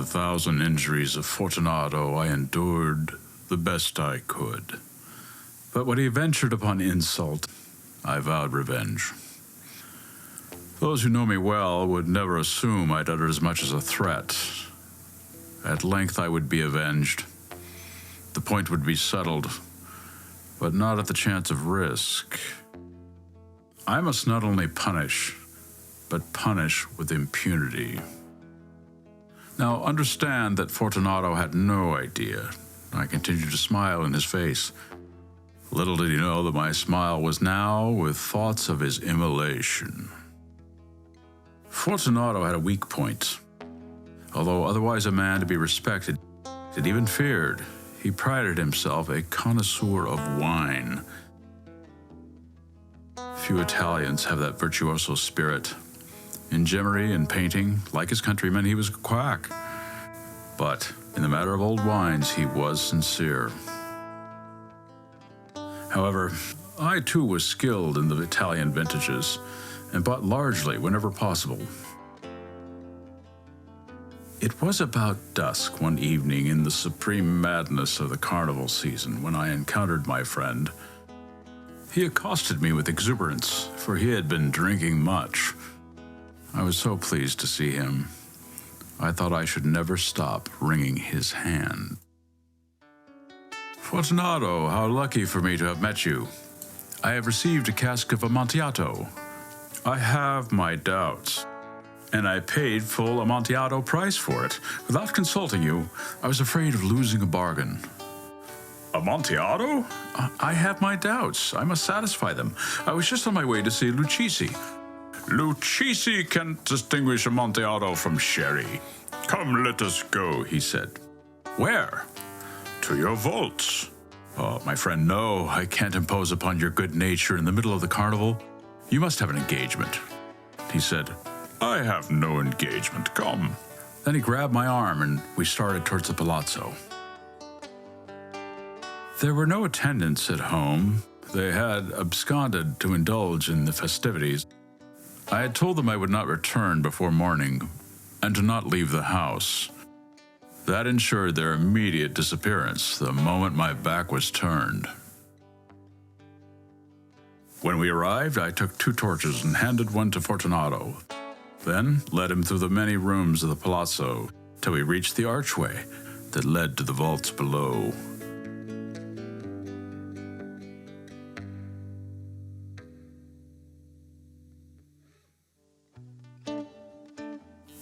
the 1,000 injuries of Fortunato, I endured the best I could. But when he ventured upon insult, I vowed revenge. Those who know me well would never assume I'd utter as much as a threat. At length I would be avenged. The point would be settled, but not at the chance of risk. I must not only punish, but punish with impunity. Now understand that Fortunato had no idea. I continued to smile in his face. Little did he know that my smile was now with thoughts of his immolation. Fortunato had a weak point. Although otherwise a man to be respected and even feared, he prided himself a connoisseur of wine. Few Italians have that virtuoso spirit. In gemmary and painting, like his countrymen, he was a quack. But in the matter of old wines, he was sincere. However, I too was skilled in the Italian vintages, and bought largely whenever possible. It was about dusk one evening in the supreme madness of the carnival season when I encountered my friend. He accosted me with exuberance, for he had been drinking much. I was so pleased to see him. I thought I should never stop wringing his hand. Fortunato, how lucky for me to have met you. I have received a cask of Amontillado. I have my doubts, and I paid full Amontillado price for it. Without consulting you, I was afraid of losing a bargain. Amontillado? I have my doubts. I must satisfy them. I was just on my way to see Lucchesi. Lucchesi can't distinguish Amontillado from sherry. Come, let us go, he said. Where? To your vaults. Oh, my friend, no, I can't impose upon your good nature in the middle of the carnival. You must have an engagement. He said, I have no engagement, come. Then he grabbed my arm and we started towards the palazzo. There were no attendants at home. They had absconded to indulge in the festivities. I had told them I would not return before morning and to not leave the house. That ensured their immediate disappearance the moment my back was turned. When we arrived, I took 2 torches and handed one to Fortunato, then led him through the many rooms of the palazzo till we reached the archway that led to the vaults below.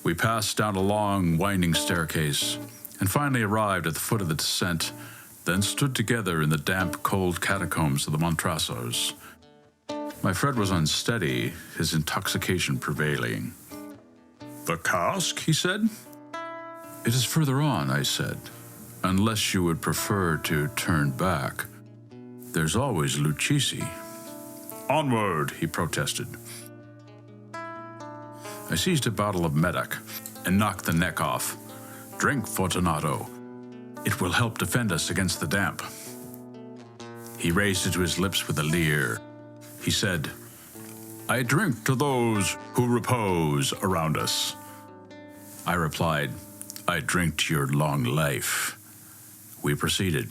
We passed down a long, winding staircase and finally arrived at the foot of the descent, then stood together in the damp, cold catacombs of the Montrassos. My friend was unsteady, his intoxication prevailing. The cask, he said. It is further on, I said, unless you would prefer to turn back. There's always Lucchesi. Onward, he protested. I seized a bottle of Medoc and knocked the neck off. Drink, Fortunato. It will help defend us against the damp. He raised it to his lips with a leer. He said, I drink to those who repose around us. I replied, I drink to your long life. We proceeded.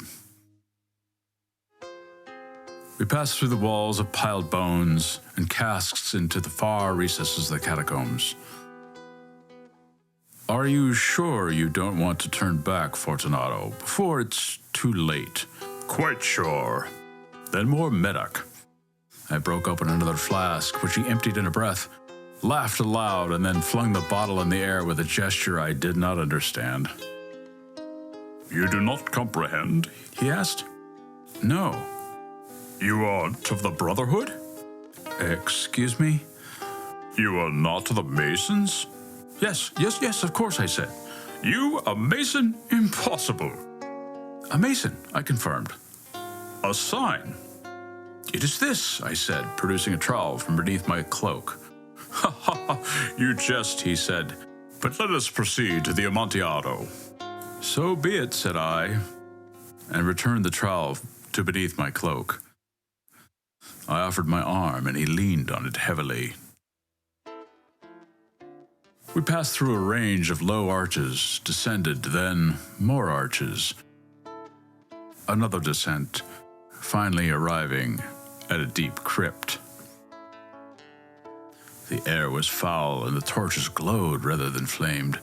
We passed through the walls of piled bones and casks into the far recesses of the catacombs. Are you sure you don't want to turn back, Fortunato, before it's too late? Quite sure. Then more Medoc. I broke open another flask, which he emptied in a breath, laughed aloud, and then flung the bottle in the air with a gesture I did not understand. You do not comprehend? He asked. No. You aren't of the Brotherhood? Excuse me? You are not the Masons? Yes, of course, I said. You, a Mason? Impossible. A Mason, I confirmed. A sign. It is this, I said, producing a trowel from beneath my cloak. Ha ha ha, you jest, he said. But let us proceed to the Amontillado. So be it, said I, and returned the trowel to beneath my cloak. I offered my arm, and he leaned on it heavily. We passed through a range of low arches, descended, then more arches. Another descent, finally arriving at a deep crypt. The air was foul and the torches glowed rather than flamed.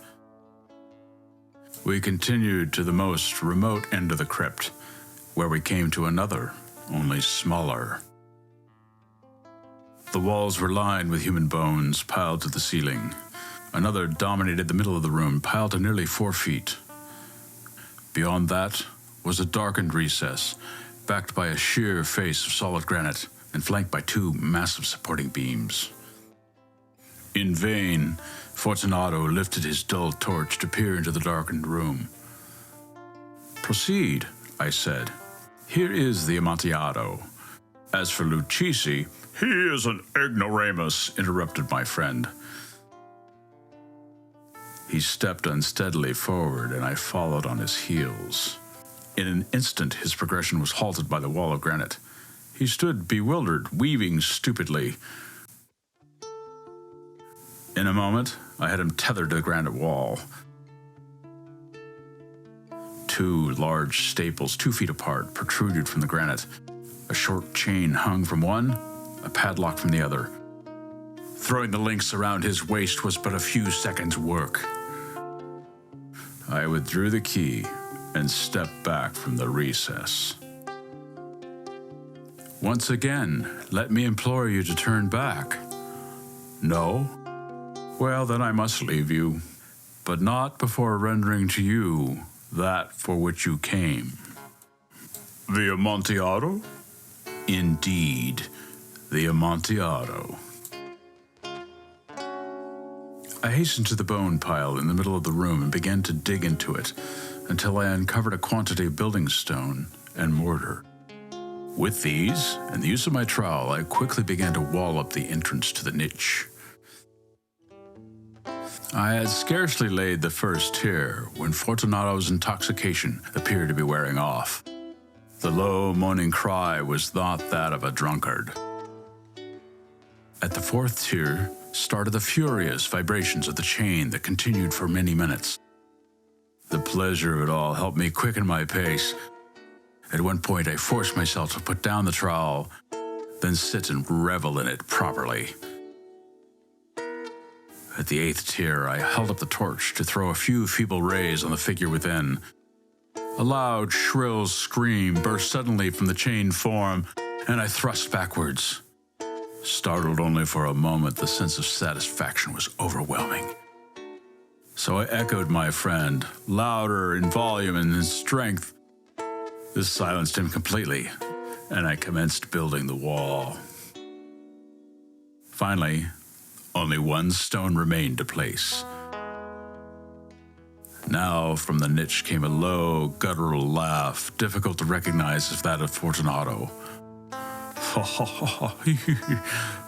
We continued to the most remote end of the crypt, where we came to another, only smaller. The walls were lined with human bones piled to the ceiling. Another dominated the middle of the room, piled to nearly 4 feet. Beyond that was a darkened recess, backed by a sheer face of solid granite and flanked by 2 massive supporting beams. In vain, Fortunato lifted his dull torch to peer into the darkened room. "Proceed," I said. "Here is the Amontillado. As for Lucchesi—" "He is an ignoramus," interrupted my friend. He stepped unsteadily forward, and I followed on his heels. In an instant, his progression was halted by the wall of granite. He stood bewildered, weaving stupidly. In a moment, I had him tethered to the granite wall. 2 large staples, 2 feet apart, protruded from the granite. A short chain hung from one, a padlock from the other. Throwing the links around his waist was but a few seconds' work. I withdrew the key and stepped back from the recess. "Once again, let me implore you to turn back." "No? Well, then I must leave you, but not before rendering to you that for which you came." "The Amontillado?" "Indeed, the Amontillado." I hastened to the bone pile in the middle of the room and began to dig into it until I uncovered a quantity of building stone and mortar. With these, and the use of my trowel, I quickly began to wall up the entrance to the niche. I had scarcely laid the first tier when Fortunato's intoxication appeared to be wearing off. The low, moaning cry was not that of a drunkard. At the 4th tier started the furious vibrations of the chain that continued for many minutes. The pleasure of it all helped me quicken my pace. At one point, I forced myself to put down the trowel, then sit and revel in it properly. At the 8th tier, I held up the torch to throw a few feeble rays on the figure within. A loud, shrill scream burst suddenly from the chained form, and I thrust backwards. Startled only for a moment, the sense of satisfaction was overwhelming. So I echoed my friend, louder in volume and in strength. This silenced him completely, and I commenced building the wall. Finally, only 1 stone remained to place. Now from the niche came a low, guttural laugh, difficult to recognize as that of Fortunato. "Ha ha ha,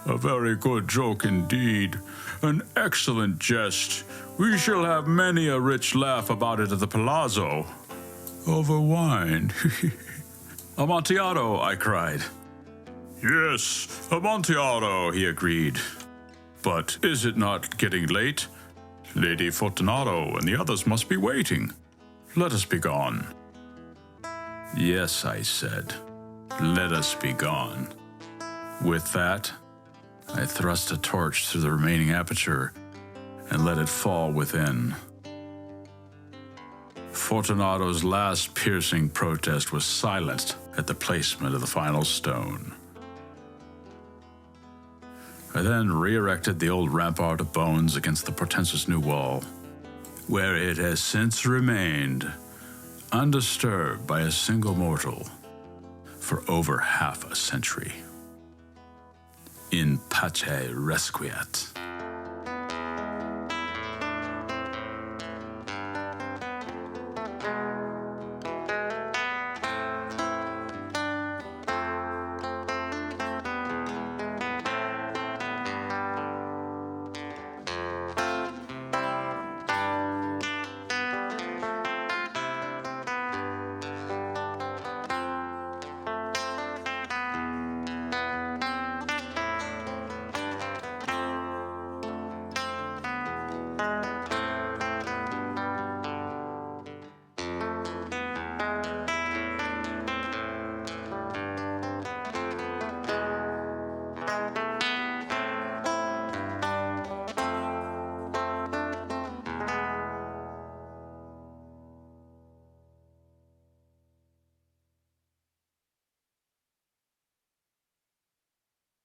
a very good joke indeed. An excellent jest. We shall have many a rich laugh about it at the palazzo. Over wine." "Amontillado," I cried. "Yes, Amontillado," he agreed. "But is it not getting late? Lady Fortunato and the others must be waiting. Let us be gone." "Yes," I said. "Let us be gone." With that, I thrust a torch through the remaining aperture and let it fall within. Fortunato's last piercing protest was silenced at the placement of the final stone. I then re-erected the old rampart of bones against the portentous new wall, where it has since remained, undisturbed by a single mortal, for over half a century. In pace resquiat.